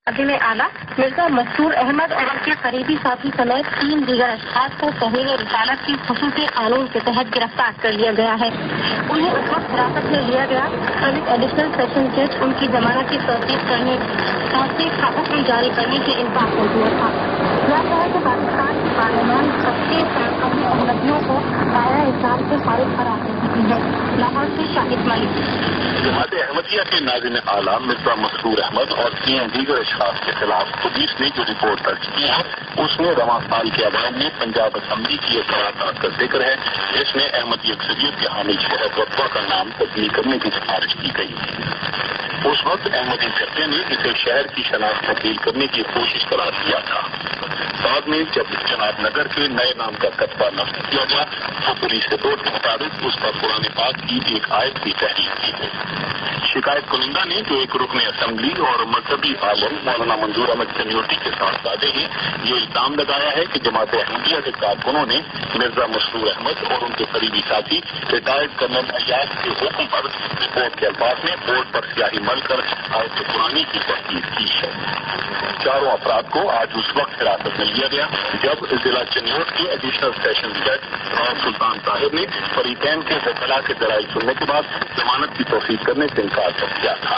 नाज़िम आला मिर्जा मसरूर अहमद और उनके करीबी साथी समेत 3 दीगर अशखास को तहरीर रिसालत की खुसूसी कानून के तहत गिरफ्तार कर लिया गया है। उन्हें उस वक्त हिरासत में लिया गया जब एडिशनल सेशन जज उनकी जमानत की तौसीक का हुक्म जारी करने से इनकार कर दिया था। यह है कि पाकिस्तान की पार्लियामान 25 अहमदियों को दायरा इस्लाम से खारिज करार दे चुकी है। लाहौर से शाहिद मलिक। जमात अहमदिया के नाज़िम आला मिर्जा मसरूर अहमद और 3 दीगर अशखास के खिलाफ पुलिस ने जो रिपोर्ट दर्ज की है उसमें रवां साल के अवाम में पंजाब असम्बली की एक करारदाद का जिक्र है जिसमें अहमदी अक्सरियत के हामिल शहर रतबा का नाम तब्दील करने की सिफारिश की गई थी। उस वक्त अहमदी फिरके ने इसे शहर की शनाख्त तब्दील करने की कोशिश करार दिया था। बाद में जब जनाब नगर के नए नाम का कतबा नस्ब किया गया तो पुलिस रिपोर्ट के मुताबिक उस पर कुरान पाक की एक आयत की तहरीर की गई। शिकायत कुनिंदा ने जो एक रुकन असम्बली और मजहबी आलम मौलाना मंजूर अहमद चनियोटी के साथ साझे हैं ये इल्जाम लगाया है कि जमात अहमदिया के कारकुनों ने मिर्जा मसरूर अहमद और उनके करीबी साथी रिटायर्ड कर्नल अय्याज के हुक्म पर रिपोर्ट के अल्फाज में बोर्ड पर स्याही मलकर आयत कुरानी की तस्दीक की है। चारों अफराद को आज उस वक्त हिरासत में लिया गया जब जिला चनियोट के एडिशनल सेशन जज राव सुल्तान साहिब ने फरीकैन के वकला के दलाइल सुनने के बाद जमानत की तौसीक करने से इनकार कर दिया था।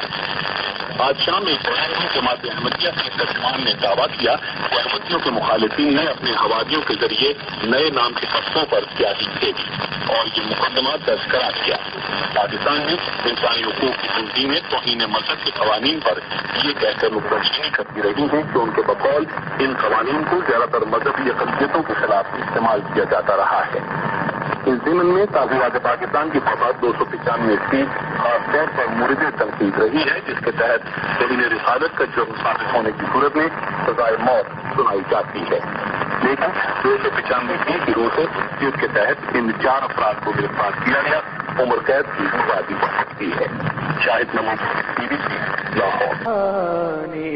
आज शाम एक बयान में जमात अहमदिया के तर्जुमान ने दावा किया कि अहमदियों के मुखालिफिन ने अपने हवादियों के जरिए नए नाम के तख्तों पर स्याही भेजी और ये मुकदमा दर्ज करा दिया। पाकिस्तान में इंसानी हुकूक की तंजीमें तौहीन मजहब के कवानीन पर ये कहकर नुक्ताचीनी करती रही हैं कि उनके बकौल इन कवानीन को ज्यादातर मजहबी अक़लियतों के खिलाफ इस्तेमाल किया जाता रहा है। इस ज़िमन में ताज़ीवाद पाकिस्तान की फसाद 295 खासतौर पर मुरीद तनकीद रही है जिसके तहत तौहीन रिसालत का जुर्म साबित होने की सूरत में सजाए मौत सुनाई जाती है। लेकिन 295 की रोज़ जिसके तहत इन 4 अफराद को गिरफ्तार किया गया उम्र कैद की मुआदी हो सकती है। शाहिद नमूद BBC लाहौर।